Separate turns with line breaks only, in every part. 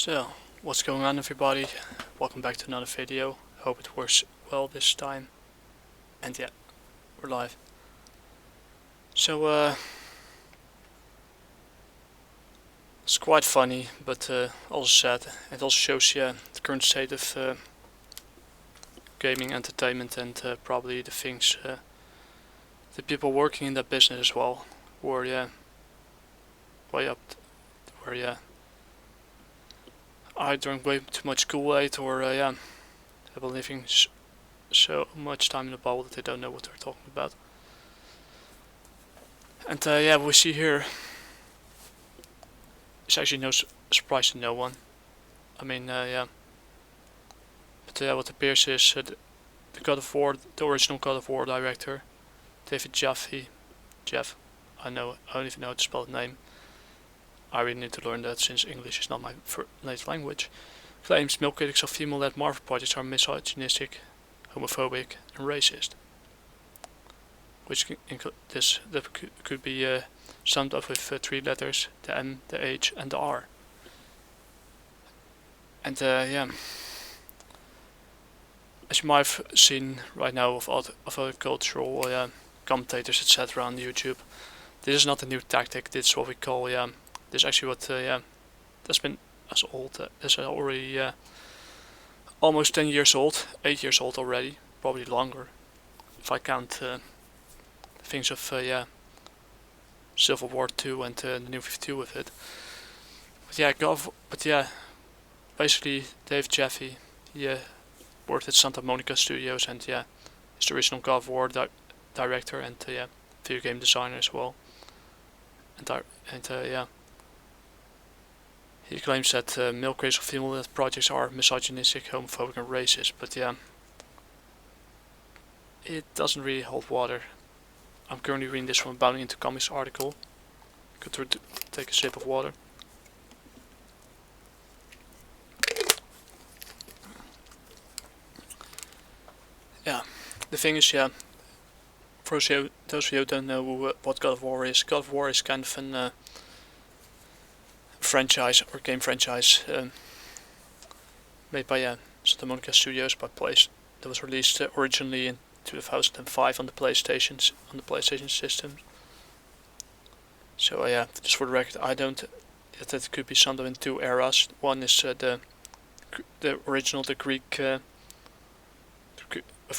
So, what's going on everybody? Welcome back to another video. Hope it works well this time. And yeah, we're live. So, it's quite funny, but also sad. It also shows the current state of gaming entertainment and probably the things, the people working in that business as well, were way up, where I drank way too much Kool-Aid or have been living so much time in the bubble that they don't know what they're talking about. And we see here, it's actually no surprise to no one. I mean, But what appears is the God of War, the original God of War director, David Jaffe, I don't even know how to spell his name. I really need to learn that since English is not my native language. Claims male critics of female-led Marvel projects are misogynistic, homophobic, and racist. Which could be summed up with three letters: the M, the H, and the R. And as you might have seen right now of other cultural commentators, etc. on YouTube, this is not a new tactic. This is what we call this is actually what that's been as old. This is already almost 10 years old, 8 years old already, probably longer, if I count things of Civil War 2 and the New 52 with it. But basically Dave Jaffe, he worked at Santa Monica Studios and is the original God of War director and video game designer as well. And he claims that male critics of female-led projects are misogynistic, homophobic, and racist. But it doesn't really hold water. I'm currently reading this from a Bounding into Comics article. Could take a sip of water. Yeah, the thing is, for those of you who don't know what God of War is, God of War is kind of an franchise or game franchise made by Santa Monica Studios by Place that was released originally in 2005 on the PlayStation system. So just for the record, I don't that it could be summed up in two eras. One is the original, the Greek of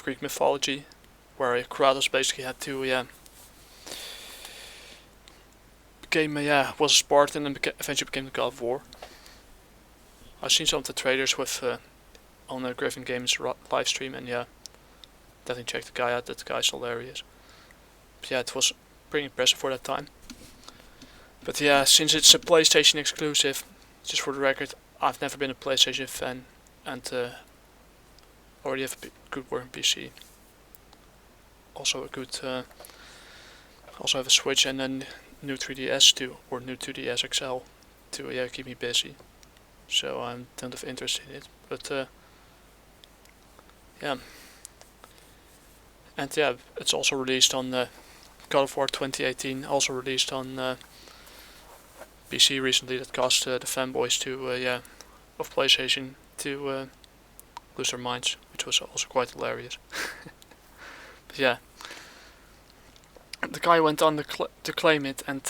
Greek mythology, where Kratos basically had to was a Spartan and eventually became the God of War. I've seen some of the trailers with on the Griffin Games live stream, and definitely check the guy out. That guy's hilarious. But it was pretty impressive for that time. But since it's a PlayStation exclusive, just for the record, I've never been a PlayStation fan, and already have a good working PC. Also also have a Switch and a new 3DS or new 2DS XL to keep me busy. So I don't have interest in it. But and it's also released on God of War 2018. Also released on PC recently. That caused the fanboys of PlayStation to lose their minds, which was also quite hilarious. But the guy went on to claim it, and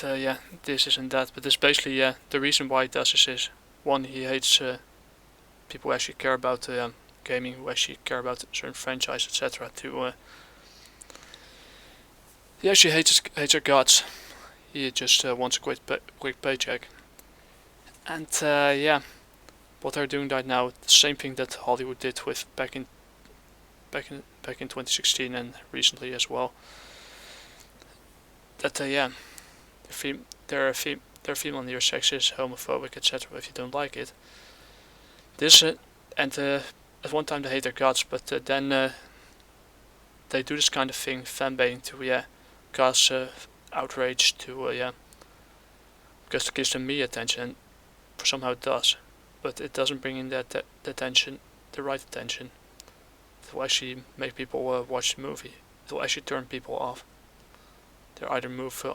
this isn't that, but this basically the reason why he does this is, one, he hates people who actually care about gaming, who actually care about certain franchise, etc. He actually hates their guts. He just wants a quick paycheck, and what they're doing right now, the same thing that Hollywood did with back in 2016 and recently as well. That they're female and your sex is homophobic, etc. If you don't like it, at one time they hate their guts, but then they do this kind of thing, fanbaiting, to cause outrage, to because it gives them media attention, and somehow it does, but it doesn't bring in that attention, the right attention. It will actually make people watch the movie. It will actually turn people off. They either move,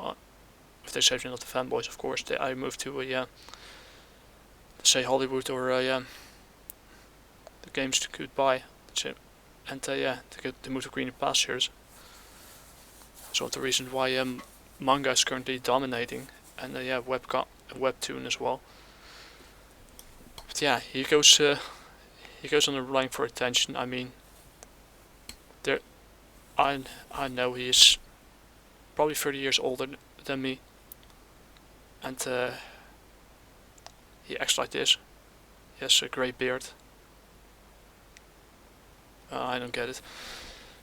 if they're certainly not the fanboys, of course, they either move to say Hollywood or yeah, the games to goodbye, and yeah, to move to greener pastures. That's one of the reasons why manga is currently dominating, and yeah, webtoon as well. But yeah, he goes on a line for attention. I mean, there, I know he is probably 30 years older than me, and he acts like this. He has a grey beard. I don't get it,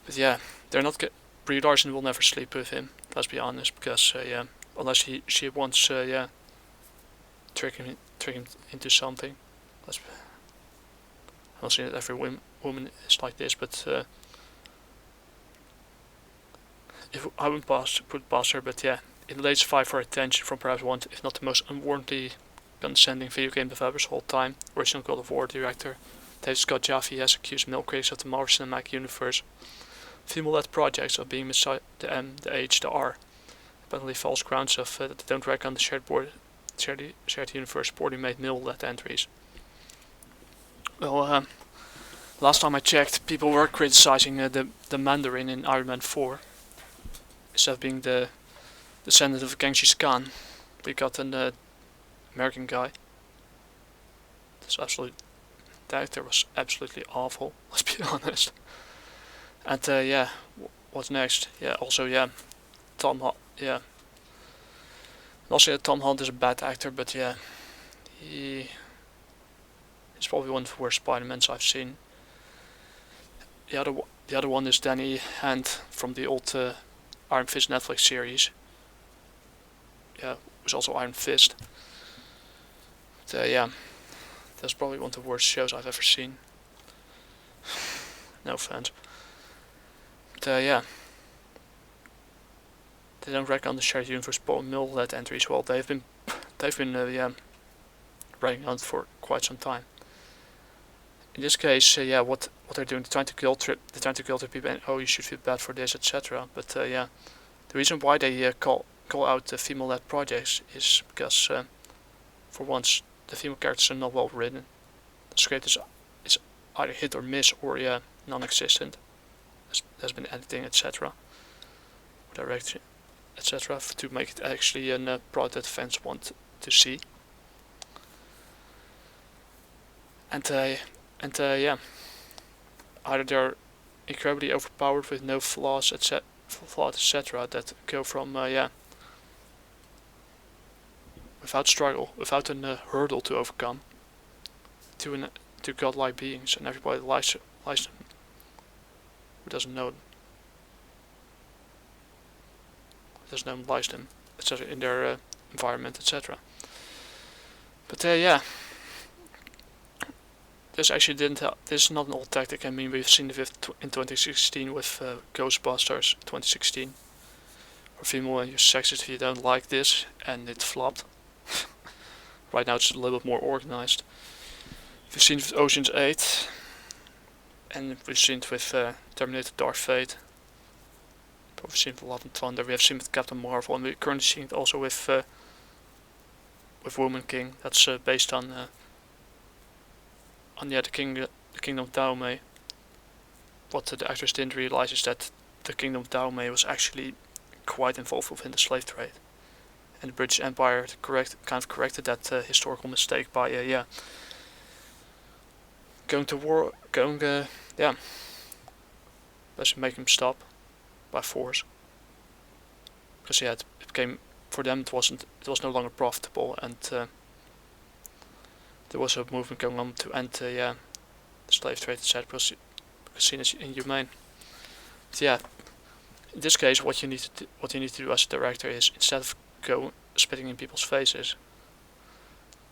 but yeah, they're not. Brie Larson will never sleep with him. Let's be honest, because yeah, unless she wants yeah, trick him into something. Let's. I'm not saying that every woman is like this, but if I wouldn't put past her, but yeah, it lays fight for attention from perhaps one, if not the most unwarranted condescending video game developers of all time. Original God of War director David Scott Jaffe has accused male critics of the Marvel Cinematic Universe female-led projects of being beside the M, the H, the R. Apparently false grounds of that they don't reckon the shared universe poorly made male-led entries. Well, last time I checked, people were criticizing the Mandarin in Iron Man 4. Instead of being the descendant of Genghis Khan, we got an American guy. The actor was absolutely awful, let's be honest. And yeah, what's next? Yeah, also yeah, Tom Tom Holland is a bad actor, but yeah, he's probably one of the worst Spider-Mans I've seen. The other one is Danny Hand from the old Iron Fist Netflix series. Yeah, was also Iron Fist. But yeah, that's probably one of the worst shows I've ever seen. No offense. But yeah, they don't reckon the shared universe mill-led entries. Well, they've been yeah, writing on it for quite some time. In this case, yeah, what they're doing, they're trying to guilt trip people, and oh, you should feel bad for this, etc. But yeah, the reason why they call out the female-led projects is because, for once, the female characters are not well written. The script is either hit or miss, or yeah, non-existent. There's been editing, etc. Direction, etc. to make it actually a product that fans want to see. And yeah, either they're incredibly overpowered with no flaws, etc. That go from yeah, without struggle, without a hurdle to overcome, to godlike beings, and everybody likes them. Who doesn't know them? Who doesn't know them likes them, etc. in their environment, etc. But yeah. This actually didn't help. This is not an old tactic. I mean, we've seen it in 2016 with Ghostbusters 2016. Or female and you're sexist if you don't like this, and it flopped. Right now it's a little bit more organized. We've seen it with Ocean's 8, and we've seen it with Terminator Dark Fate. We've seen it with Love and Thunder. We have seen it with Captain Marvel, and we're currently seeing it also with Woman King. That's based on yeah, the Kingdom of Dahomey. What the actors didn't realize is that the Kingdom of Dahomey was actually quite involved within the slave trade, and the British Empire corrected that historical mistake by yeah, going to war, yeah, basically make them stop by force. Because yeah, it became, for them it was no longer profitable, and there was a movement going on to end yeah, the slave trade, etc. because seen as inhumane. But yeah, in this case, what you need to do as a director is, instead of spitting in people's faces,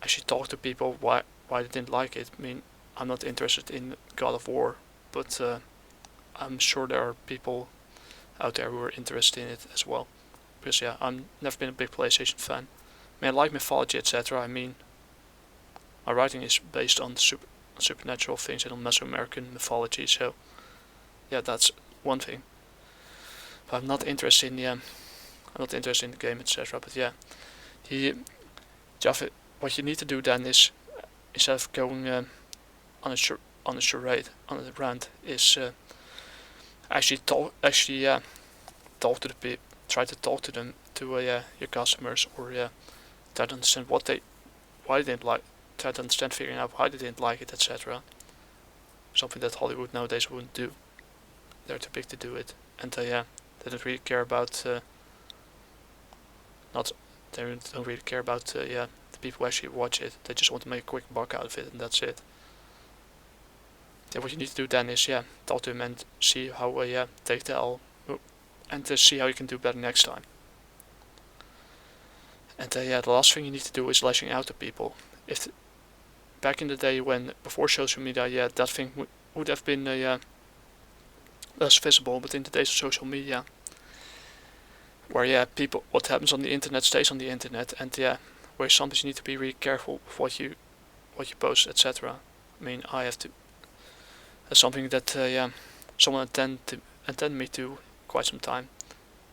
actually talk to people why they didn't like it. I mean, I'm not interested in God of War, but I'm sure there are people out there who are interested in it as well. Because yeah, I've never been a big PlayStation fan. I mean, I like mythology, etc. I mean, my writing is based on supernatural things and on Mesoamerican mythology, so yeah, that's one thing. But I'm not interested in I'm not interested in the game, etc. But yeah, Jaffe, what you need to do then is, instead of going on a charade, on a rant, is actually talk to the people, try to talk to them, to your customers, or try to understand why they didn't like, try to understand, figuring out why they didn't like it, etc. Something that Hollywood nowadays wouldn't do. They're too big to do it, and they don't really care about they don't really care about the people who actually watch it. They just want to make a quick buck out of it, and that's it. Yeah, what you need to do then is talk to them and see how take the L, and see how you can do better next time. And the last thing you need to do is lashing out at people. If back in the day when before social media, that thing would have been less visible, but in the days of social media, where people, what happens on the internet stays on the internet, and where sometimes you need to be really careful with what you post, etc. I mean, I have to. That's something that someone attended me to quite some time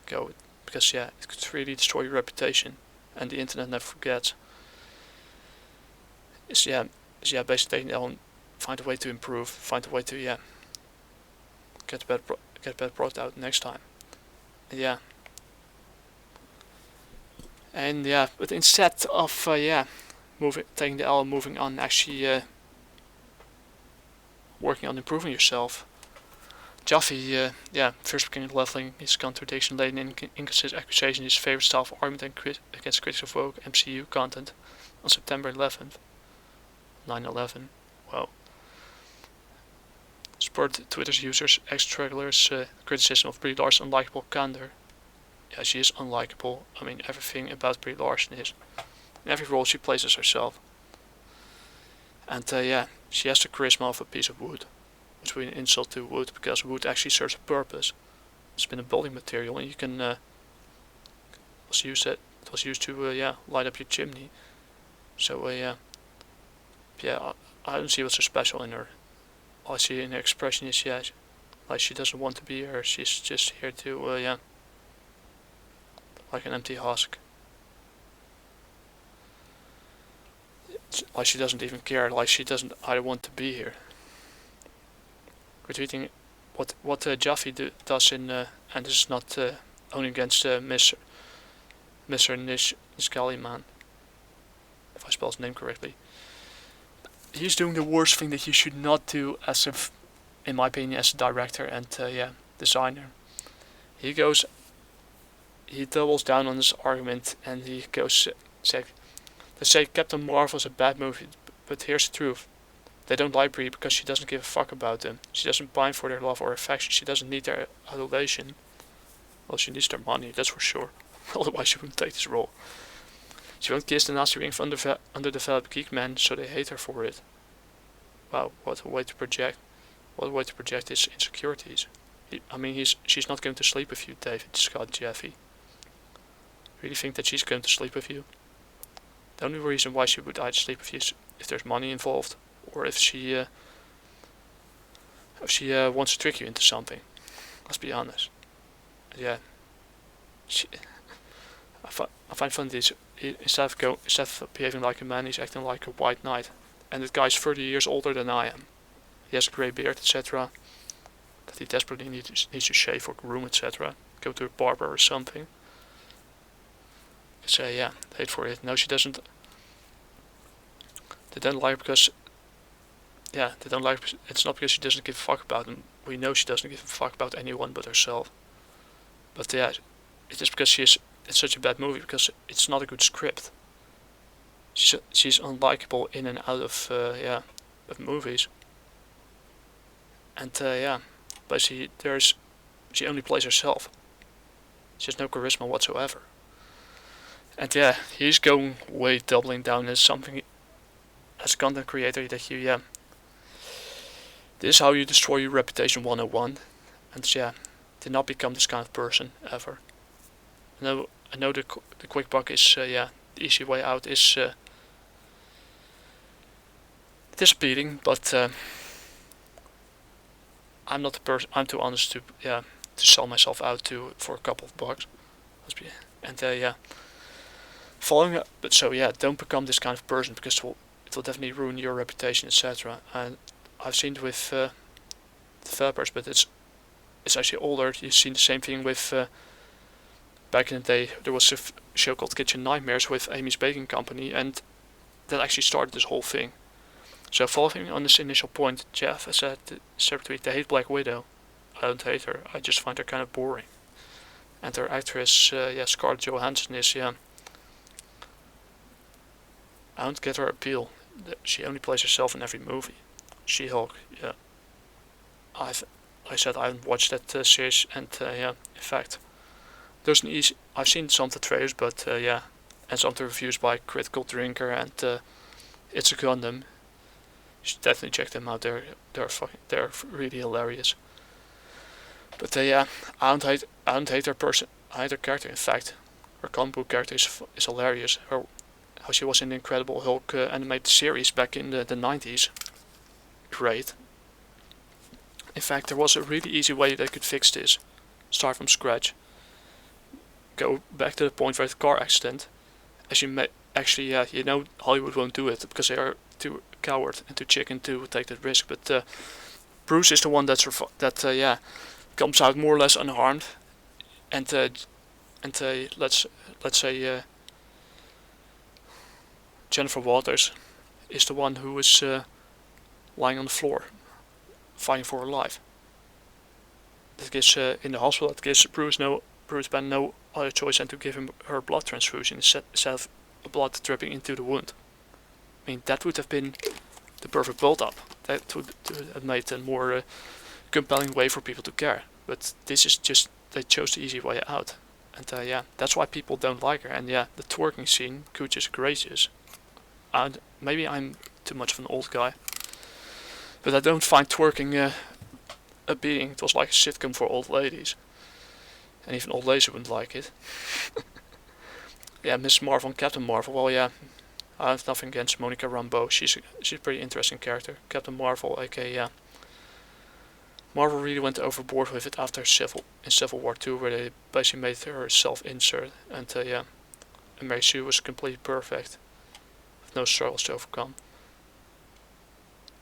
ago, because it could really destroy your reputation, and the internet never forgets. Is basically find a way to improve, find a way to get better product out next time. But instead of taking the L, moving on, actually working on improving yourself, Jaffe first began leveling his contradiction-laden inconsistent accusation, his favorite style of argument against critics of woke MCU content on September 11th, 9/11. Wow. Spurred Twitter's users, ex-trailers criticism of Brie Larson's unlikable candor. Yeah, she is unlikable. I mean, everything about Brie Larson is. In every role she plays as herself. And she has the charisma of a piece of wood. Which would be an insult to wood, because wood actually serves a purpose. It's been a building material, and you can it was used to light up your chimney. So I don't see what's so special in her. All I see in her expression is like she doesn't want to be here. She's just here to like an empty husk. It's like she doesn't even care. Like she doesn't either want to be here. Retweeting what Jaffe does in, and this is not only against Mr. Nishkaliman, if I spell his name correctly. He's doing the worst thing that you should not do in my opinion, as a director and designer. He doubles down on this argument, and he goes, they say Captain Marvel's a bad movie, but here's the truth. They don't like Brie because she doesn't give a fuck about them. She doesn't pine for their love or affection. She doesn't need their adulation. Well, she needs their money, that's for sure. Otherwise she wouldn't take this role. She won't kiss the Nazi ring for underdeveloped geek men, so they hate her for it. Wow, what a way to project. What a way to project his insecurities. She's not going to sleep with you, David Scott Jaffe. Really think that she's going to sleep with you? The only reason why she would either sleep with you is if there's money involved, or if she wants to trick you into something. Let's be honest. I find funny this. Instead of behaving like a man, he's acting like a white knight. And that guy's 30 years older than I am. He has a grey beard, etc. That he desperately needs to shave or groom, etc. Go to a barber or something. Say, paid for it. No, she doesn't. They don't like because. They don't like. It's not because she doesn't give a fuck about them. We know she doesn't give a fuck about anyone but herself. But it's just because it's such a bad movie, because it's not a good script. She's unlikable in and out of movies. And basically she only plays herself. She has no charisma whatsoever. And he's going way doubling down as something, as a content creator, that you this is how you destroy your reputation 101. And did not become this kind of person ever. I know the quick buck is the easy way out is disappearing, but I'm not the person. I'm too honest to sell myself out for a couple of bucks. Following up. But don't become this kind of person, because it will definitely ruin your reputation, etc. And I've seen it with developers, but it's actually older. You've seen the same thing with back in the day. There was a show called Kitchen Nightmares with Amy's Baking Company, and that actually started this whole thing. So following on this initial point, Jaffe said, separately, they hate Black Widow. I don't hate her. I just find her kind of boring. And her actress, Scarlett Johansson is, I don't get her appeal. She only plays herself in every movie. She-Hulk, yeah. I said I haven't watched that series, and in fact, there's an easy. I've seen some of the trailers, but and some of the reviews by Critical Drinker and It's a Gundam. You should definitely check them out. They're really hilarious. But I don't hate her person. I hate her character. In fact, her comic book character is hilarious. How she was in the Incredible Hulk animated series back in the 90s. Great. In fact, there was a really easy way they could fix this. Start from scratch. Go back to the point where the car accident. As you may actually, Hollywood won't do it because they are too coward and too chicken to take that risk. But Bruce is the one that comes out more or less unharmed, and let's say Jennifer Walters is the one who is lying on the floor, fighting for her life. That gives in the hospital. That gives Bruce Banner no other choice than to give him her blood transfusion instead of blood dripping into the wound. I mean, that would have been the perfect build-up. That would have made a more compelling way for people to care. But this is just, they chose the easy way out. And that's why people don't like her. And the twerking scene, goodness gracious. And maybe I'm too much of an old guy, but I don't find twerking a being. It was like a sitcom for old ladies. And even old ladies wouldn't like it. Miss Marvel and Captain Marvel. Well, I have nothing against Monica Rambeau. She's a pretty interesting character. Captain Marvel, aka Marvel really went overboard with it after Civil War 2, where they basically made her self-insert, and Mary Sue was completely perfect, with no struggles to overcome.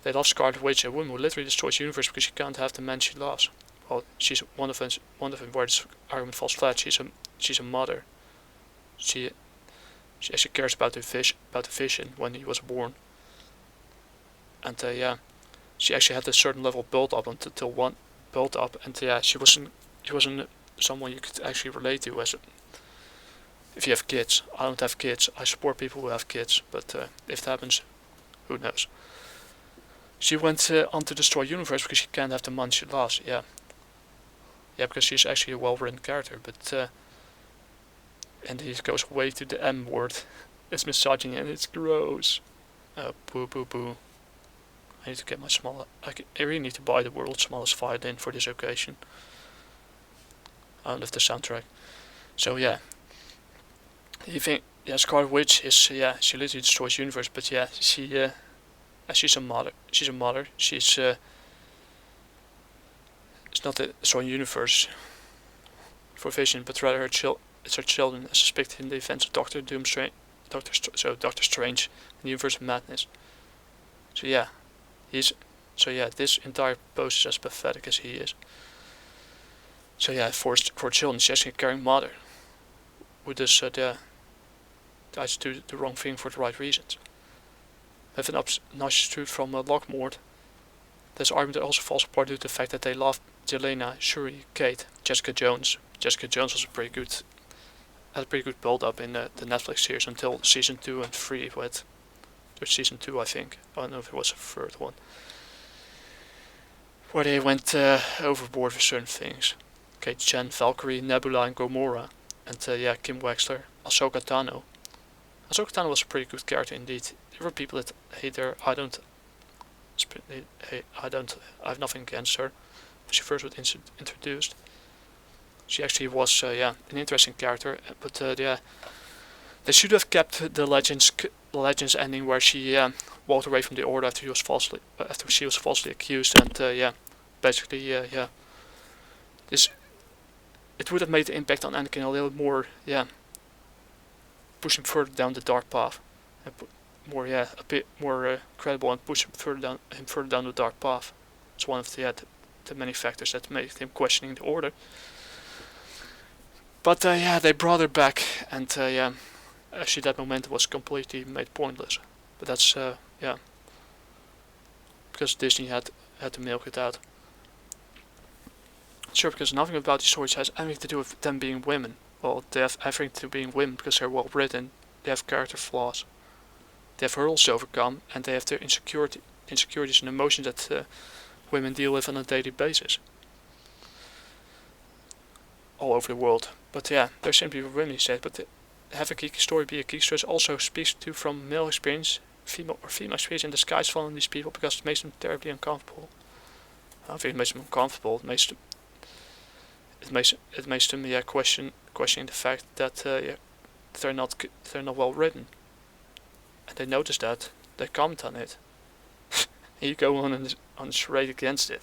They love Scarlet Witch, a woman who literally destroys the universe because she can't have the man she loves. Well, she's one of them where this argument falls flat. She's a mother. She actually cares about the vision when he was born. And she actually had a certain level built up until one built up, and she wasn't someone you could actually relate to as if you have kids. I don't have kids. I support people who have kids, but if it happens, who knows? She went on to destroy the universe because she can't have the man she loves. Yeah, because she's actually a well-written character, but and it goes way to the M word. It's misogyny and it's gross. Boo boo boo. I need to get my I really need to buy the world's smallest violin for this occasion. I don't have the soundtrack. So you think Scarlet Witch is she literally destroys the universe, but she's a mother. She's a mother. She's it's not destroying the universe for Vision, but rather it's her children as suspected in the events of Doctor Strange and the Universe of Madness. So this entire post is as pathetic as he is. So for children, she's actually a caring mother who does tries to do the wrong thing for the right reasons. We have an nice truth from Lockmort. This argument also falls apart due to the fact that they love Jelena, Shuri, Kate, Jessica Jones. Jessica Jones was had a pretty good build up in the Netflix series until season 2 and 3. There's season 2, I think. I don't know if it was a third one, where they went overboard with certain things. Kate Chen, Valkyrie, Nebula, and Gamora, and Kim Wexler, Ahsoka Tano. Ahsoka Tano was a pretty good character indeed. There were people that hate her. I have nothing against her. When she first was introduced, she actually was an interesting character. But they should have kept the Legends ending where she walked away from the Order after she was falsely accused, and basically it would have made the impact on Anakin a little more push him further down the dark path and a bit more credible and push him further down the dark path. It's one of the many factors that made him questioning the order. But they brought her back, and actually that momentum was completely made pointless. But that's because Disney had to milk it out. Sure, because nothing about these stories has anything to do with them being women. Well, they have everything to do with being women because they're well written. They have character flaws. They have hurdles to overcome, and they have their insecurities and emotions that women deal with on a daily basis. All over the world. But they're simply women, he said. But have a geeky story be a geek story also speaks to from male experience, female experience in disguise following these people because it makes them terribly uncomfortable. I think it makes them uncomfortable. It makes them questioning the fact that they're not well written. And they notice that, they comment on it. And you go on a charade against it.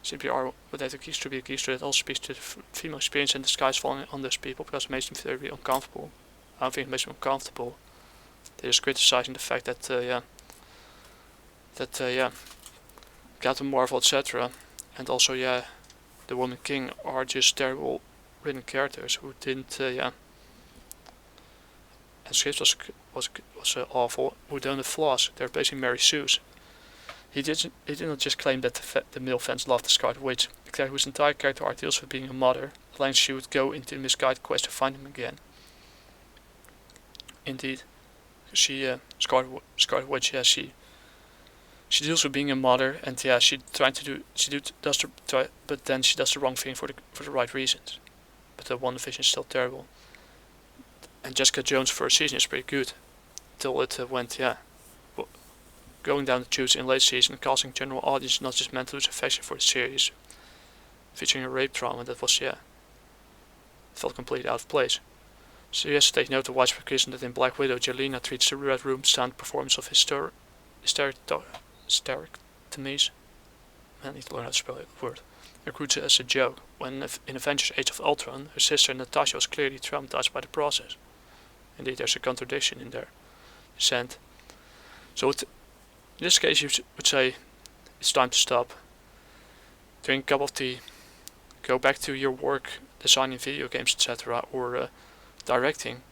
CPR would have the keys to be a key story that also speaks to the female experience in disguise falling on those people because it makes them very uncomfortable. I don't think it makes them uncomfortable. They're just criticizing the fact that Captain Marvel, etc. And also the Woman King are just terrible written characters who didn't and script was awful, who don't have flaws. They're basically Mary Sue's. He did not just claim that the male fans loved the Scarlet Witch, the character whose entire character arc deals with being a mother, the lengths she would go into a misguided quest to find him again. Indeed, she Scarlet Witch, she deals with being a mother, and but then she does the wrong thing for the right reasons. But the WandaVision is still terrible. And Jessica Jones' first season is pretty good, till it went going down the tubes in late season, causing general audience not just meant to lose affection for the series, featuring a rape trauma that was felt completely out of place. So yes, take note of widespread criticism that in Black Widow, Jelena treats the Red Room stunt performance of hysterectomies. I need to learn how to spell that word. Recruits as a joke, when in Avengers Age of Ultron, her sister Natasha was clearly traumatized by the process. Indeed, there's a contradiction in their dissent. So in this case, you would say it's time to stop, drink a cup of tea, go back to your work designing video games, etc., or directing.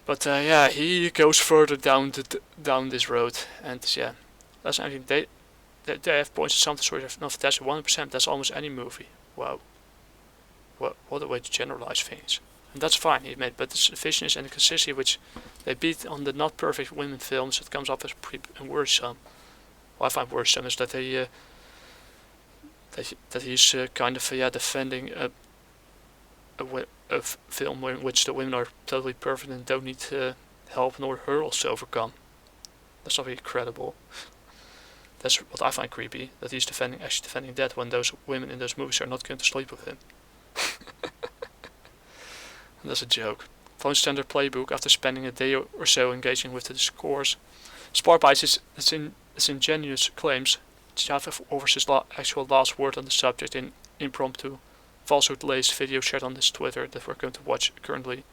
But he goes further down this road, and that's something they have points to some of the stories. Not that's 100%. That's almost any movie. Wow, what a way to generalize things. And that's fine, he admit, but the viciousness and the consistency which they beat on the not perfect women films, it comes off as pretty worrisome. What I find worrisome is that that he's kind of defending a film in which the women are totally perfect and don't need help nor hurdles to overcome. That's not really credible. That's what I find creepy, that he's actually defending that when those women in those movies are not going to sleep with him. That's a joke. Following standard playbook, after spending a day or so engaging with the discourse, sparked by its ingenious claims, Jaffe offers his actual last word on the subject in impromptu, falsehood-laced video shared on his Twitter that we're going to watch currently.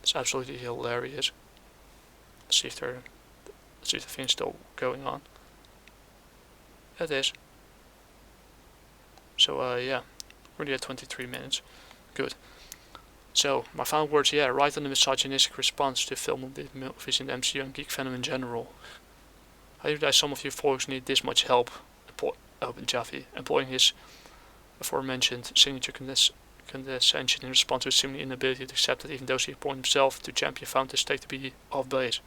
It's absolutely hilarious. Let's see if the thing's still going on. It is. So we're already at 23 minutes. Good. So, my final words, right on the misogynistic response to the film of the movies in the MCU and geek fandom in general. I realize some of you folks need this much help in Jaffe, employing his aforementioned signature condescension in response to his seeming inability to accept that even those he appointed himself to champion found this state to be off base.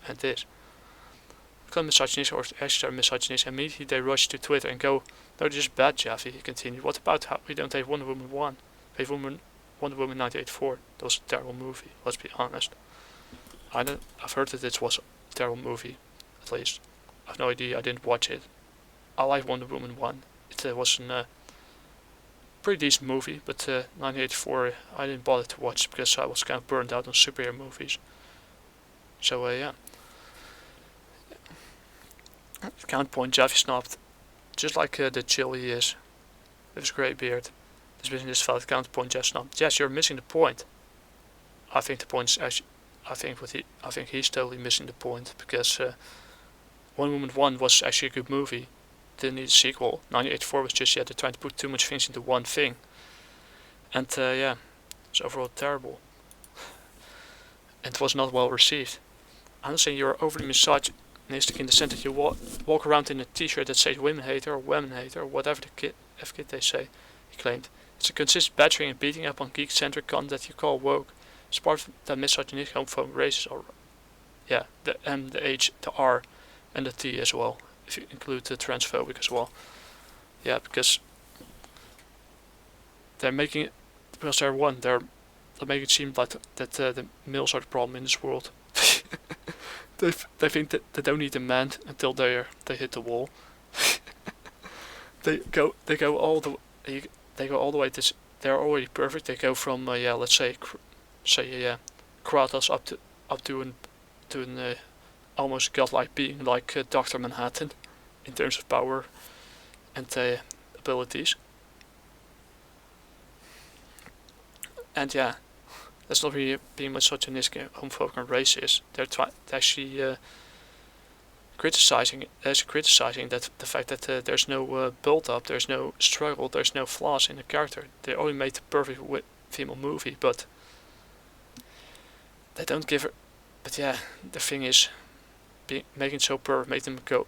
And this. Become misogynist or extra misogynist, immediately they rush to Twitter and go, "No, this is bad, Jaffe," he continued. "What about how we don't have Wonder Woman 1? We have Wonder Woman 1984. That was a terrible movie, let's be honest. I've heard that it was a terrible movie, at least. I have no idea, I didn't watch it. I like Wonder Woman 1. It was a pretty decent movie, but 1984 I didn't bother to watch because I was kind of burned out on superhero movies. So Counterpoint, Jaffe snobbed, just like the chill he is, with his grey beard. this valid counterpoint just now. Yes, you're missing the point. I think the point is actually, I think he's totally missing the point, because One Woman 1 was actually a good movie. Didn't need a sequel. 1984 was just, they're trying to put too much things into one thing. And it's overall terrible. And it was not well received. I'm not saying you're overly misogynistic in the sense that you walk around in a t-shirt that says women hater or women hater or whatever the F-kid they say, he claimed. It's a consistent badgering and beating up on geek-centric content that you call woke. It's part of that misogynistic, homophobic, racist, or the M, the H, the R, and the T as well, if you include the transphobic as well. Yeah, because they're making it, because they're making it seem like that the males are the problem in this world. They think that they don't need a man until they hit the wall. they go all the way to, they're already perfect. They go from let's say Kratos up to an almost godlike being like Dr. Manhattan in terms of power and abilities. And that's not really being misogynistic, homophobic, and racist. They're actually criticizing that the fact that there's no build up, there's no struggle, there's no flaws in the character. They only made the perfect female movie, but they don't give her. But the thing is, making it so perfect, make them go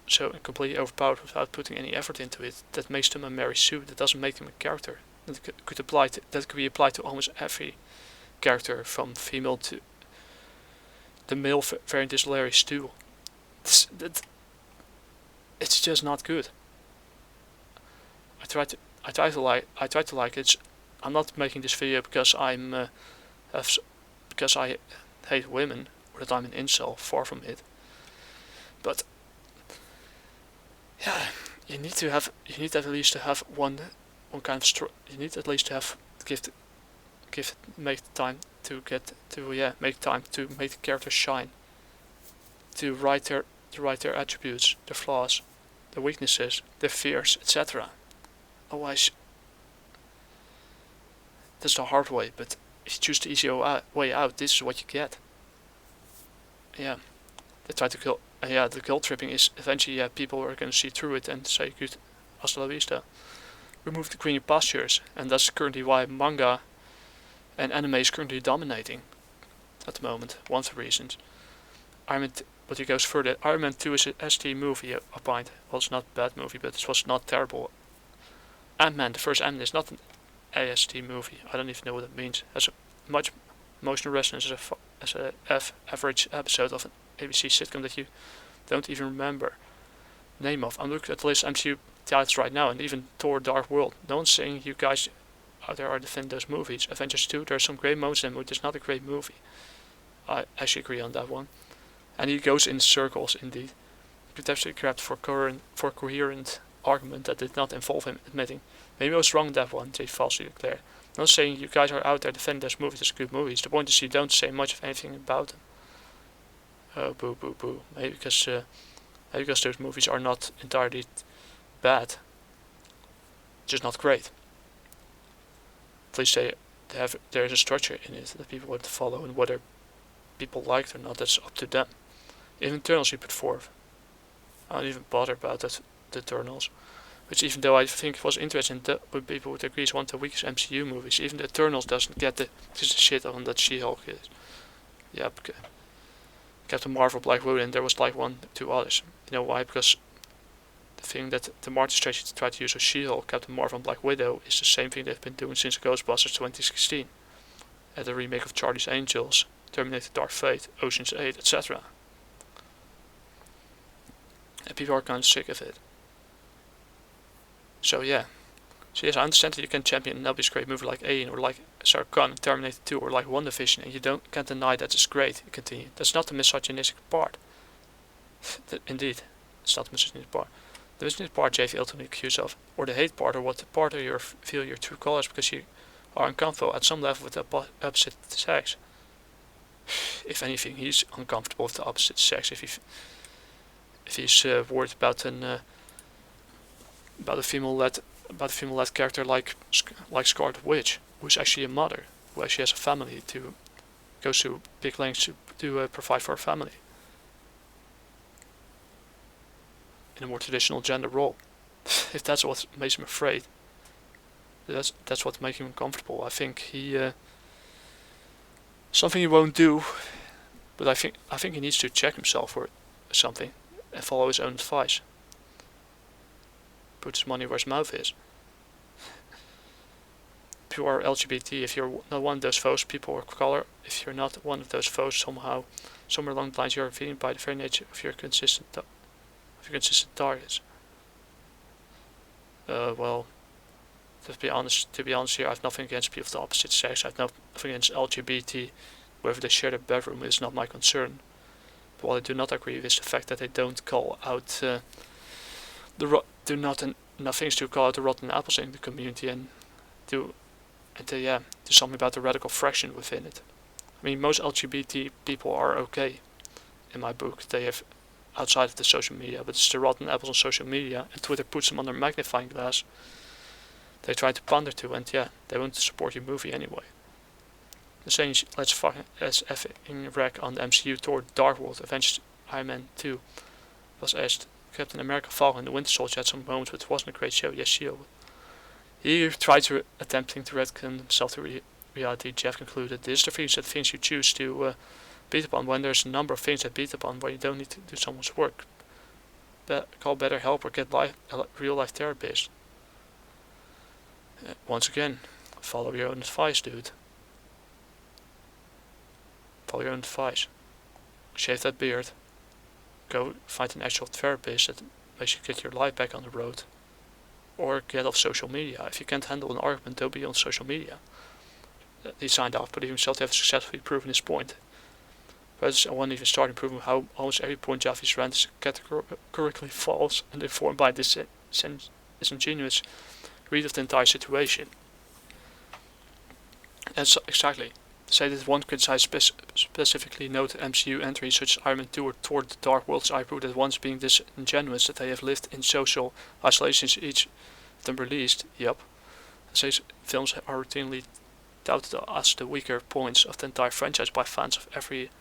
so completely overpowered without putting any effort into it. That makes them a Mary Sue. That doesn't make them a character. That could be applied to almost every character, from female to the male variant is Larry Stu. It's just not good. I try to like it. I'm not making this video because because I hate women or that I'm an incel. Far from it. But you need at least to have one kind of you need at least to have make time to make the characters shine, to write their attributes, their flaws, their weaknesses, their fears, etc. Otherwise, that's the hard way. But if you choose the easy way out, this is what you get. They try to kill. The guilt tripping is eventually people are going to see through it and say good, hasta la vista. Remove the creamy postures, and that's currently why manga and anime is currently dominating at the moment. One of the reasons. But it goes further. Iron Man 2 is a ST movie, a point. Well, it's not a bad movie, but it was not terrible. Ant-Man, the first Ant-Man, is not an AST movie. I don't even know what that means. Has much emotional resonance as a average episode of an ABC sitcom that you don't even remember the name of. I'm looking at the list of MCU titles right now, and even Thor: Dark World. No one's saying you guys out there are defending those movies. Avengers 2, there are some great moments in it, but it's not a great movie. I actually agree on that one. And he goes in circles, indeed. Potentially grabbed for a coherent argument that did not involve him admitting, maybe I was wrong on that one, they falsely declared. I'm not saying you guys are out there defending those movies as good movies. The point is you don't say much of anything about them. Oh, boo, boo, boo. Maybe because those movies are not entirely bad. Just not great. At least there's a structure in it that people want to follow, and whether people like it or not, that's up to them. Even Eternals you put forth. I don't even bother about the Eternals. Which, even though I think it was interesting when people would agree is one of the weakest MCU movies, even the Eternals doesn't get the shit on that She-Hulk is. Yeah, because Captain Marvel, Black Widow, and there was like 1 or 2 others. You know why? Because the thing that the Martin strategy tried to use with She-Hulk, Captain Marvel, and Black Widow is the same thing they've been doing since Ghostbusters 2016. And the remake of Charlie's Angels, Terminator Dark Fate, Ocean's 8, etc. And people are kind of sick of it. So yes, I understand that you can champion an obvious great movie like Alien, or like Sarah Connor, Terminator 2, or like WandaVision, and you can't deny that it's great. You continue. That's not the misogynistic part. Indeed, it's not the misogynistic part. The misogynistic part Jaffe ultimately accused of, or the hate part, or what the part of your feel your true colors because you are uncomfortable at some level with the opposite sex. If anything, he's uncomfortable with the opposite sex. If he's worried about a female-led about a female-led character like Scarlet Witch, who's actually a mother, who actually has a family, to goes to big lengths to provide for her family in a more traditional gender role. If that's what makes him afraid, that's what makes him uncomfortable. I think he something he won't do, but I think he needs to check himself or something and follow his own advice. Put his money where his mouth is. If you are LGBT, if you're not one of those foes, people of color, if you're not one of those foes, somewhere along the lines, you're revealed by the very nature of your consistent targets. Well, to be honest here, I have nothing against people of the opposite sex. I have nothing against LGBT. Whether they share their bedroom is not my concern. But what I do not agree with is the fact that they don't call out do not enough things to call out the rotten apples in the community and do something about the radical fraction within it. I mean, most LGBT people are okay in my book. They have outside of the social media, but it's the rotten apples on social media, and Twitter puts them under a magnifying glass. They try to pander to, and they won't support your movie anyway. The saying, let's effing wreck on the MCU Thor Dark World Avengers Iron Man 2 was asked. Captain America Falcon and the Winter Soldier had some moments, but it wasn't a great show. Yes, he tried to attempting to retcon himself to reality. Jeff concluded, "This is the things you choose to beat upon when there's a number of things that beat upon where you don't need to do someone's work. Call better help or get real life therapist." Once again, follow your own advice, dude. Follow your own advice. Shave that beard. Go find an actual therapist that makes you get your life back on the road. Or get off social media. If you can't handle an argument, don't be on social media. He signed off, but he himself to have successfully proven his point. But I won't even start proving how almost every point Jaffe's rant is categorically false and informed by this disingenuous read of the entire situation. And so, exactly. To say that one criticized specifically noted MCU entries such as Iron Man 2 or Thor the Dark World's I prove that once being disingenuous that they have lived in social isolation since each of them released. Yep. Says films are routinely touted as the weaker points of the entire franchise by fans of every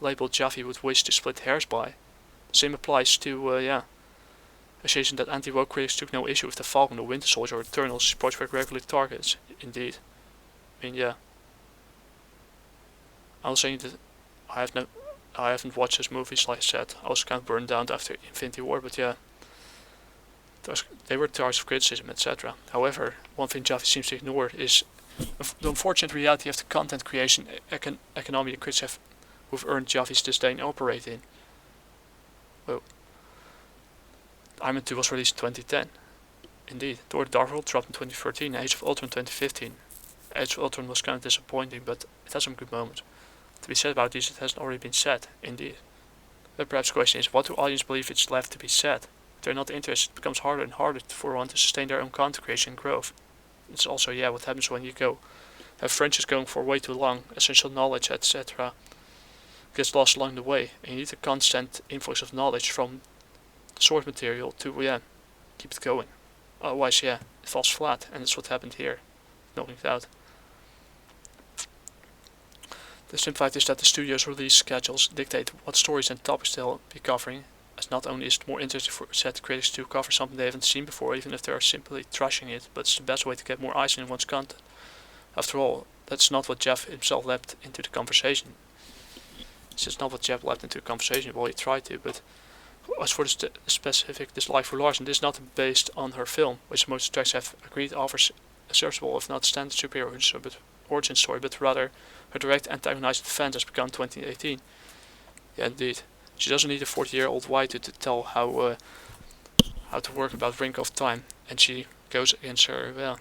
label Jaffe would wish to split hairs by. The same applies to, association that anti-woke critics took no issue with the Falcon, the Winter Soldier, or Eternals, project regularly targets. Indeed. I mean, yeah. I was saying that I haven't watched those movies, like I said. I was kind of burned down after Infinity War, but yeah. They were targets of criticism, etc. However, one thing Jaffe seems to ignore is the unfortunate reality of the content creation economy the critics who've earned Jaffe's disdain operate in. Well, Iron Man 2 was released in 2010. Indeed, Thor the Dark World dropped in 2013, Age of Ultron 2015. Age of Ultron was kind of disappointing, but it has some good moments. To be said about these, it hasn't already been said, indeed. But perhaps the question is, what do audience believe it's left to be said? If they're not interested, it becomes harder and harder for one to sustain their own content creation and growth. It's also, what happens when you have franchises going for way too long, essential knowledge, etc. gets lost along the way, and you need a constant influx of knowledge from the source material to, keep it going. Otherwise, it falls flat, and that's what happened here. No doubt. The simple fact is that the studio's release schedules dictate what stories and topics they'll be covering, as not only is it more interesting for set critics to cover something they haven't seen before, even if they're simply trashing it, but it's the best way to get more eyes in one's content. After all, that's not what Jeff himself leapt into the conversation. It's not what Jeff leapt into the conversation, well, he tried to, but as for the specific dislike for Larson, this is not based on her film, which most tracks have agreed offers a serviceable, if not standard superhero origin story, but rather her direct antagonizing fans as begun in 2018. Yeah, indeed. She doesn't need a 40-year-old wife to tell how to work about Ring of Time, and she goes against her,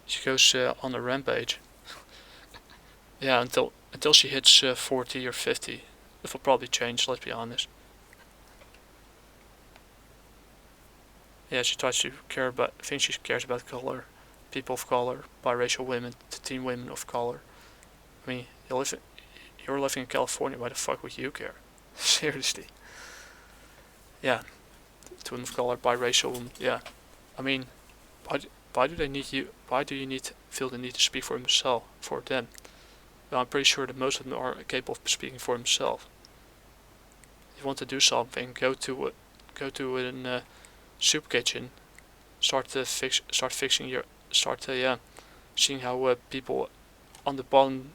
she goes on a rampage. Until she hits 40 or 50. It will probably change, let's be honest. She tries to she cares about color, people of color, biracial women, teen women of color. I mean, you're living in California, why the fuck would you care? Seriously. Teen women of color, biracial women, I mean, why do they need you? Why do you feel the need to speak for himself, for them? Well, I'm pretty sure that most of them are capable of speaking for themselves. If you want to do something, go to a soup kitchen, start seeing how people on the bottom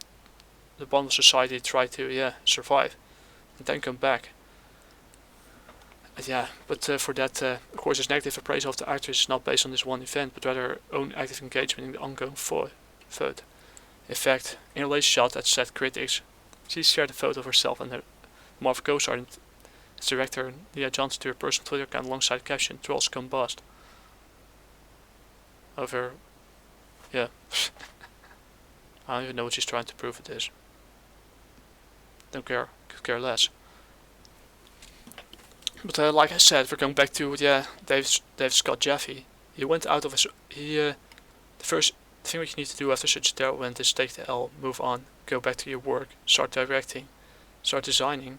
of society try to survive, and then come back. But for that, of course, his negative appraisal of the actress is not based on this one event, but rather her own active engagement in the ongoing feud. In fact, in a latest shot that said critics, she shared a photo of herself and her Marvel co-star and its director Nia Johnson to her personal Twitter account alongside the caption "Trolls come bust." Over, yeah, I don't even know what she's trying to prove with this. Don't care, could care less. But like I said, we're going back to Dave Scott Jaffe. He went out of his the first thing what you need to do after such a terrible event is take the L, move on, go back to your work, start directing, start designing.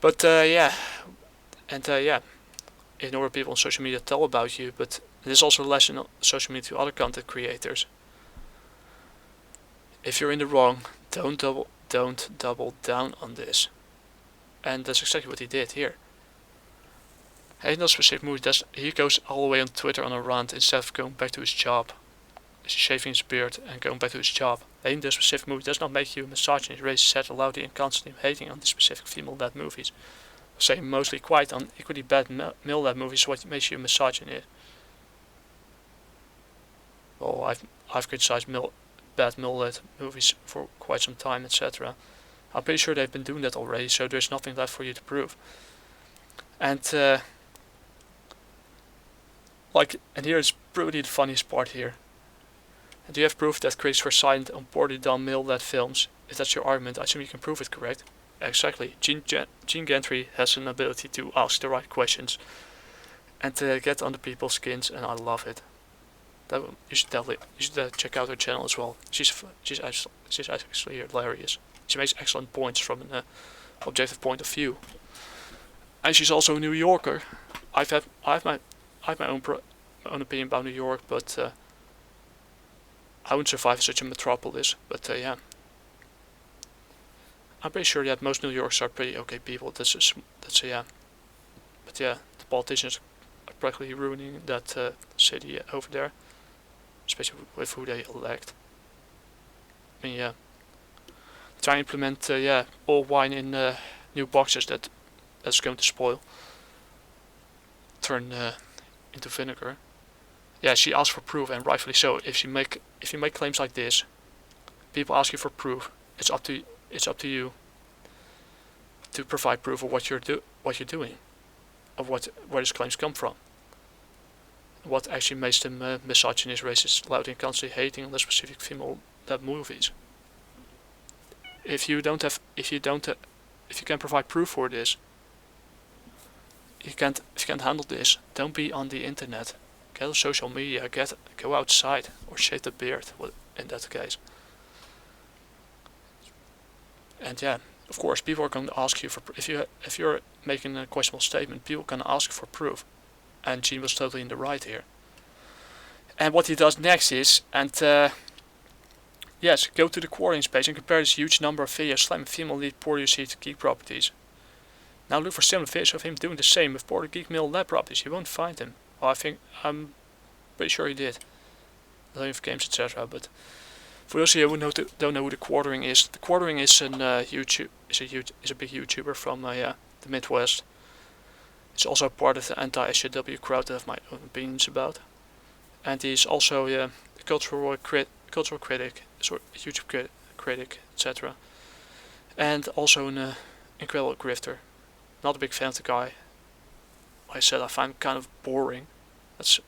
But ignore what people on social media tell about you. But there's also a lesson on social media to other content creators. If you're in the wrong, don't double down on this. And that's exactly what he did here. He no specific movie. He goes all the way on Twitter on a rant instead of going back to his job, shaving his beard and going back to his job. Hating the specific movie does not make you a misogynist, racist, sad, loudly, and constantly hating on the specific female-led movies. Saying mostly quite on equally bad male-led movies is what makes you a misogynist. Well, I've criticized bad male-led movies for quite some time, etc. I'm pretty sure they've been doing that already, so there's nothing left for you to prove. And here's probably the funniest part here. Do you have proof that critics were silent on poorly done male-led films? If that's your argument, I assume you can prove it, correct? Exactly. Gene Gentry has an ability to ask the right questions and to get under people's skins, and I love it. You should check out her channel as well. She's actually hilarious. She makes excellent points from an objective point of view, and she's also a New Yorker. I have my own opinion about New York, but I wouldn't survive in such a metropolis. But I'm pretty sure that most New Yorkers are pretty okay people. But the politicians are practically ruining that city over there, especially with who they elect. I mean, try and implement all wine in new boxes that's going to spoil, turn into vinegar. Yeah, she asked for proof, and rightfully so. If you make claims like this, people ask you for proof. It's up to you to provide proof of what you're doing, of where these claims come from, what actually makes them misogynist, racist, loud, and constantly hating on the specific female-led movies. If you can provide proof for this, if you can't handle this, don't be on the internet. Get on social media. Go outside or shave the beard. In that case. And of course, people are going to ask you for if you're making a questionable statement. People can ask for proof, and Gene was totally in the right here. And what he does next is, yes, go to the quarrying space and compare this huge number of videos slamming female lead poorly received geek properties. Now look for similar videos of him doing the same with poorly geek male led properties. You won't find him. Well, I'm pretty sure he did. Plenty of games, etc. But for those of you who don't know who the quartering is a big YouTuber from the Midwest. He's also part of the anti-SJW crowd that I have my own opinions about. And he's also a cultural critic, YouTube critic, etc. And also an incredible grifter. Not a big fan of the guy. Like I said, I find him kind of boring. Let's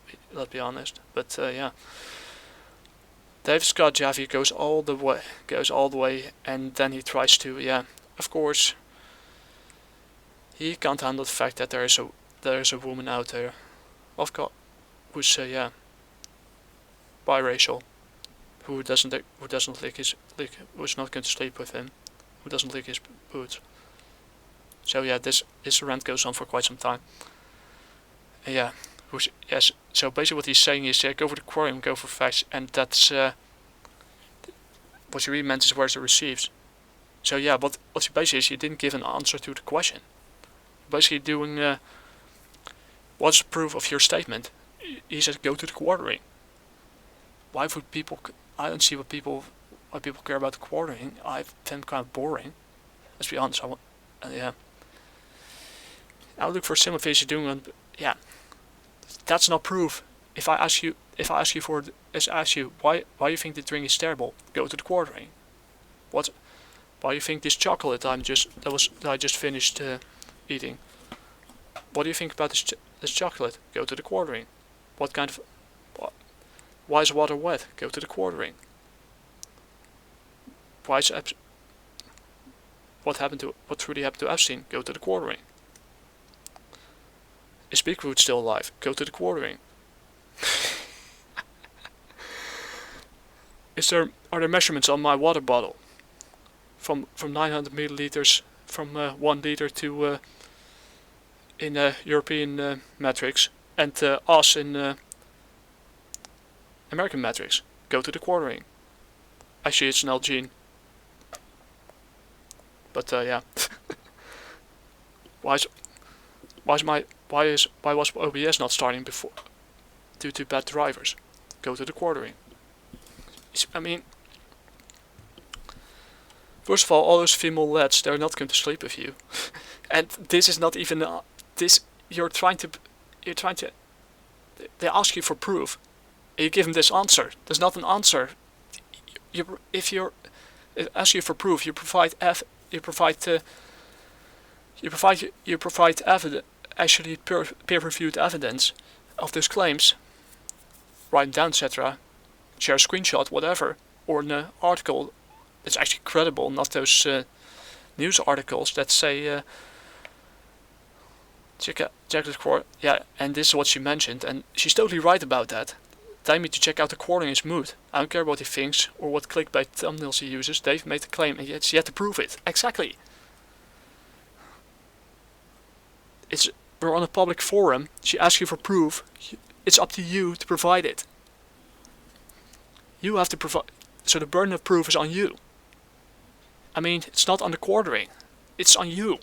be honest. But Dave Scott Jaffe goes all the way, and then he tries to, of course, he can't handle the fact that there is a woman out there, of course, who's biracial, who's not going to sleep with him, who doesn't lick his boots. So this rant goes on for quite some time. So basically what he's saying is go for the quorum, go for facts, and that's what he really meant is where's the received. So yeah, what he basically is, he didn't give an answer to the question. Basically doing what's the proof of your statement? He said go to the quartering. Why would people? I don't see why people care about the quartering. I find kind of boring. Let's be honest. Yeah. I'll look for similar things you're doing. Yeah, that's not proof. If I ask you why you think the drink is terrible, go to the quartering. Why you think this chocolate that I just finished eating? What do you think about this chocolate? Go to the quartering. Why is water wet? Go to the quartering. What truly happened to Epstein? Go to the quartering. Is Bigfoot still alive? Go to the quartering. Are there measurements on my water bottle? From 900 milliliters, from 1 liter to in European metrics, and us in American metrics. Go to the quartering. Actually, it's an Algene. But yeah. Why was OBS not starting before? Due to bad drivers. Go to the quartering. I mean, first of all those female lads, they're not going to sleep with you, and this is not even this. You're trying to. They ask you for proof, and you give them this answer. There's not an answer. If it asks you for proof, you provide evidence, actually peer-reviewed evidence of those claims. Write them down, etc. Share a screenshot, whatever, or an article that's actually credible, not those news articles that say check the quartering. Yeah, and this is what she mentioned, and she's totally right about that. Telling me to check out the quartering is moot. I don't care what he thinks or what clickbait thumbnails he uses. They've made the claim, and yet she had to prove it. Exactly. We're on a public forum. She asks you for proof. It's up to you to provide it. You have to provide. So the burden of proof is on you. I mean, it's not on the quartering. It's on you.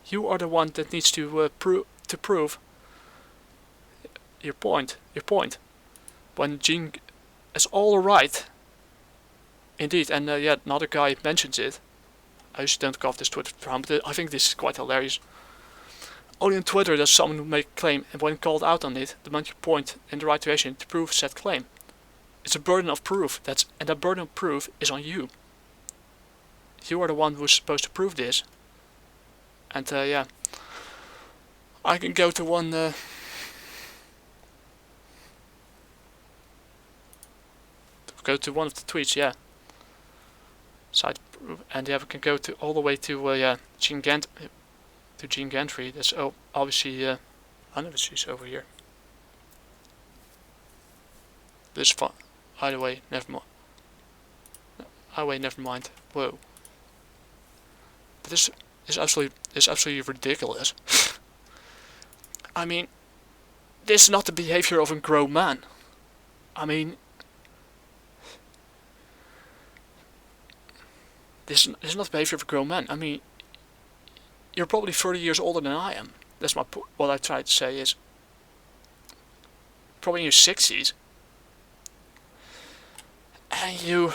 You are the one that needs to prove your point. When Gene is all right, indeed, and yeah, another guy mentions it. I usually don't go off this Twitter account, but I think this is quite hilarious. Only on Twitter does someone make a claim, and when called out on it, demand your point in the right direction to prove said claim. It's a burden of proof, and that burden of proof is on you. You are the one who's supposed to prove this. And yeah, I can go to one of the tweets, yeah. Side, and yeah, we can go to all the way to yeah, Gene Gantry. That's obviously I never see this over here. This fun. Either way, never mind. Never mind. Whoa. But this is absolutely ridiculous. I mean, this is not the behavior of a grown man. I mean, this is not the behavior of a grown man. I mean, you're probably 30 years older than I am. That's what I tried to say is, probably in your 60s. And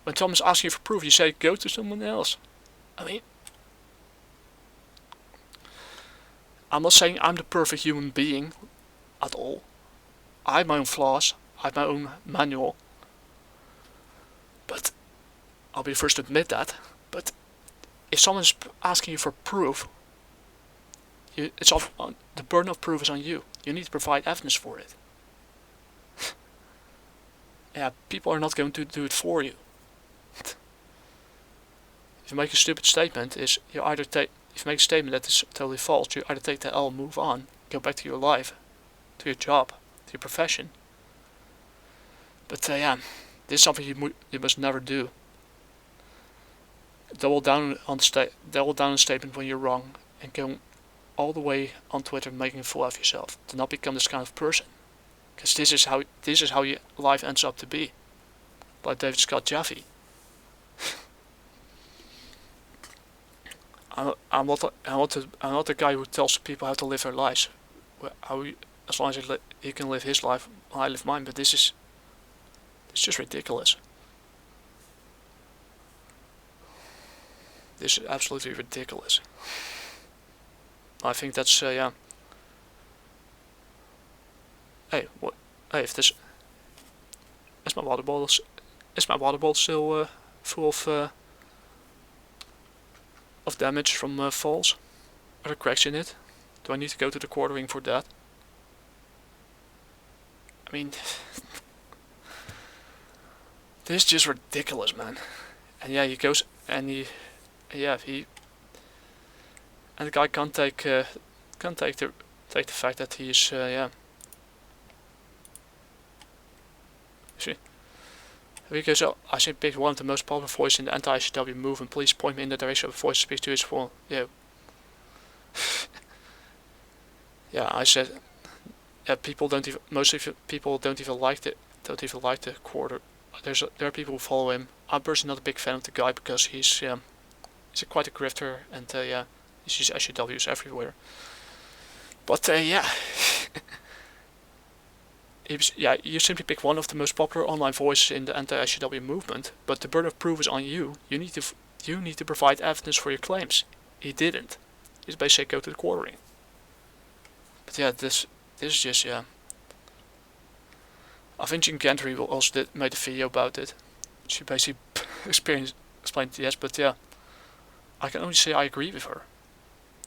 when someone's asking you for proof, you say, go to someone else. I mean, I'm not saying I'm the perfect human being at all. I have my own flaws. I have my own manual. But I'll be the first to admit that. But if someone's asking you for proof, the burden of proof is on you. You need to provide evidence for it. Yeah, people are not going to do it for you. If you make a stupid statement, if you make a statement that is totally false, you either take that L, move on, go back to your life, to your job, to your profession. But yeah, this is something you must never do. Double down on a statement when you're wrong, and go all the way on Twitter making a fool of yourself. Do not become this kind of person. because this is how your life ends up to be, like David Scott Jaffe. I'm not the guy who tells people how to live their lives. As long as he can live his life, I live mine. But it's just ridiculous. This is absolutely ridiculous. I think that's yeah. Hey, what? Hey, if this is my water bottle, still full of damage from falls? Are there cracks in it? Do I need to go to the quartering for that? I mean, this is just ridiculous, man. And yeah, he goes and the guy can't take the fact that he's yeah. See, he goes, oh, I should pick one of the most popular voices in the anti-ICW movement. Please point me in the direction of the voice to speak to his phone. Yeah. Yeah, I said. Yeah, most people don't even like the quarter. There are people who follow him. I'm personally not a big fan of the guy because he's quite a grifter and yeah, he sees SJWs everywhere. But yeah. You simply pick one of the most popular online voices in the anti-ICW movement, but the burden of proof is on you. You need to provide evidence for your claims. He didn't. He's basically go to the quartering. But yeah, this is just yeah. I think Jean Gantry also made a video about it. She basically explained yes, but yeah, I can only say I agree with her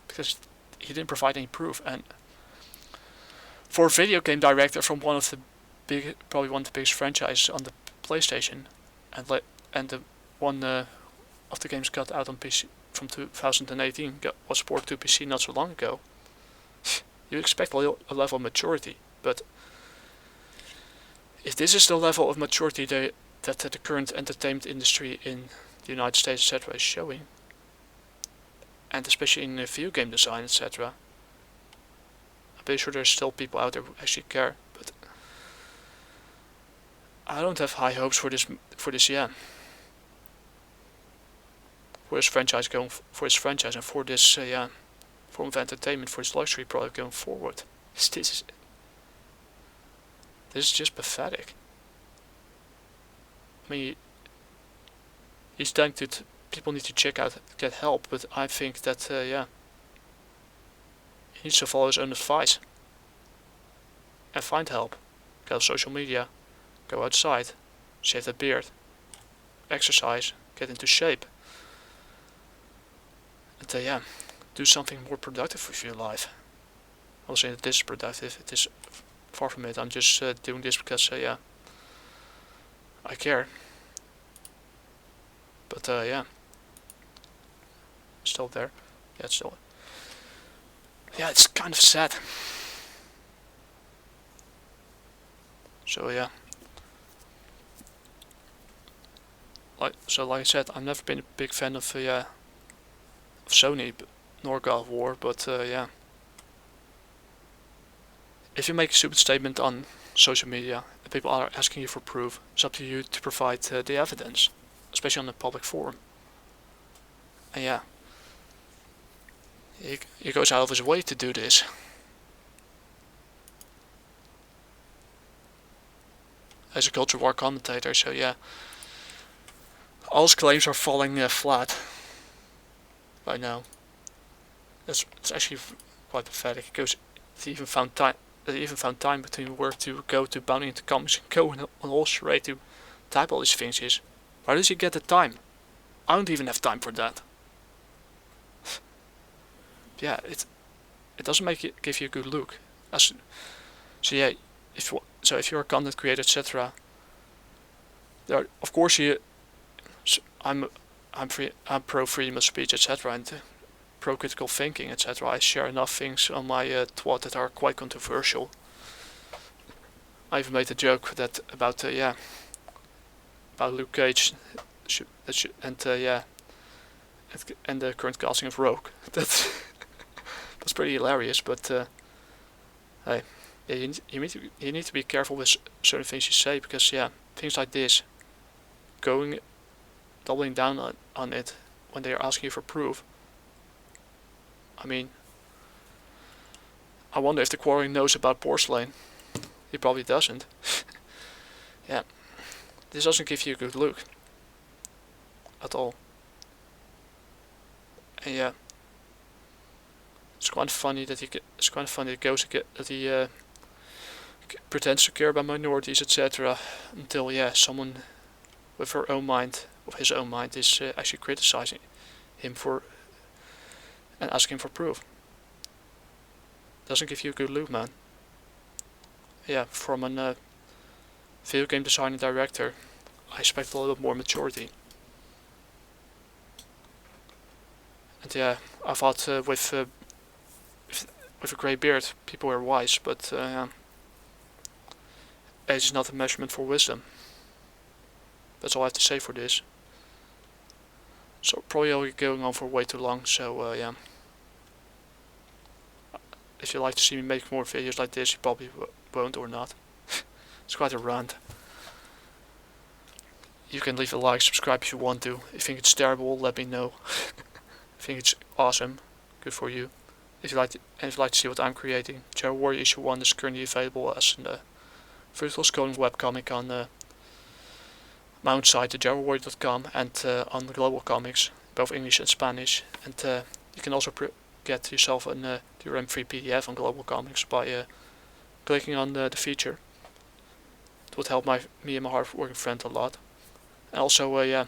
because he didn't provide any proof. And for a video game director from probably one of the biggest franchises on the PlayStation, and the one of the games got out on PC from 2018 was ported to PC not so long ago. You expect a level of maturity, but if this is the level of maturity that the current entertainment industry in the United States, etc., is showing, and especially in video game design, etc., I'm pretty sure there's still people out there who actually care, but I don't have high hopes for this yeah. For this franchise and for this yeah, form of entertainment, for this luxury product going forward. This is just pathetic. I mean, he's telling people need to get help, but I think that yeah, he needs to follow his own advice and find help. Go on social media, go outside, shave that beard, exercise, get into shape, and yeah, do something more productive with your life. I'm not saying that this is productive. It is far from it. I'm just doing this because yeah, I care. But yeah, still there. Yeah, it's still. Yeah, it's kind of sad. So yeah. Like I said, I've never been a big fan of of Sony nor God of War, but yeah. If you make a stupid statement on social media and people are asking you for proof, it's up to you to provide the evidence, especially on a public forum. And yeah, he goes out of his way to do this. As a culture war commentator, so yeah, all his claims are falling flat right now. It's actually quite pathetic. He even found time between work to go to Bounding into Comics and go on all charade to type all these things. Where does he get the time? I don't even have time for that. Yeah, it doesn't give you a good look. So yeah, if you're a content creator, etc., there of course I'm pro freedom of speech, etc., and pro critical thinking, etc. I share enough things on my twat that are quite controversial. I even made a joke about Luke Cage and yeah, and the current casting of Rogue. That's pretty hilarious, but hey, yeah, you need to be careful with certain things you say, because yeah, things like this, doubling down on it when they are asking you for proof. I mean, I wonder if the quarry knows about porcelain. He probably doesn't. Yeah, this doesn't give you a good look at all. And yeah, it's quite funny that he pretends to care about minorities, etc. Until yeah, someone with his own mind, is actually criticizing him for and asking for proof. Doesn't give you a good look, man. Yeah, from a video game designer and director, I expect a little bit more maturity. And yeah, I thought with a grey beard, people were wise, but age is not a measurement for wisdom. That's all I have to say for this. So probably already going on for way too long. So yeah, if you like to see me make more videos like this, you probably won't or not. It's quite a rant. You can leave a like, subscribe if you want to. If you think it's terrible, let me know. If you think it's awesome, good for you. If you like to see what I'm creating, Java Warrior Issue 1 is currently available as a virtual scrolling webcomic on my own site, javawarrior.com, and on the Global Comics, both English and Spanish. And you can also get yourself a DRM-free PDF on Global Comics by clicking on the feature. It would help me and my hard-working friend a lot. And also, yeah,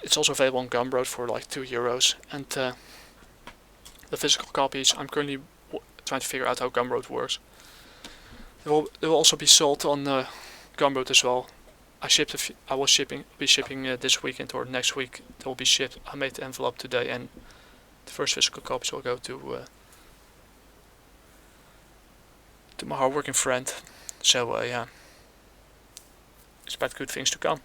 it's also available on Gumroad for like €2. And the physical copies, I'm currently trying to figure out how Gumroad works. They will also be sold on Gumroad as well. I will be shipping this weekend or next week. They will be shipped. I made the envelope today, and the first physical copies will go to my hardworking friend. So yeah, expect good things to come.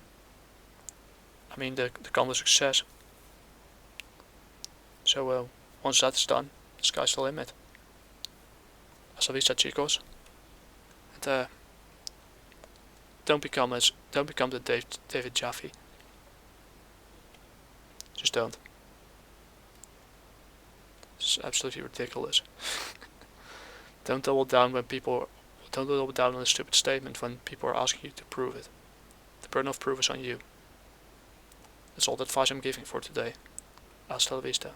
I mean, the con was a success. So once that's done, the sky's the limit. Hasta vista, chicos. And don't become the David Jaffe. Just don't. It's absolutely ridiculous. Don't double down on a stupid statement when people are asking you to prove it. The burden of proof is on you. That's all the advice I'm giving for today. Hasta la vista.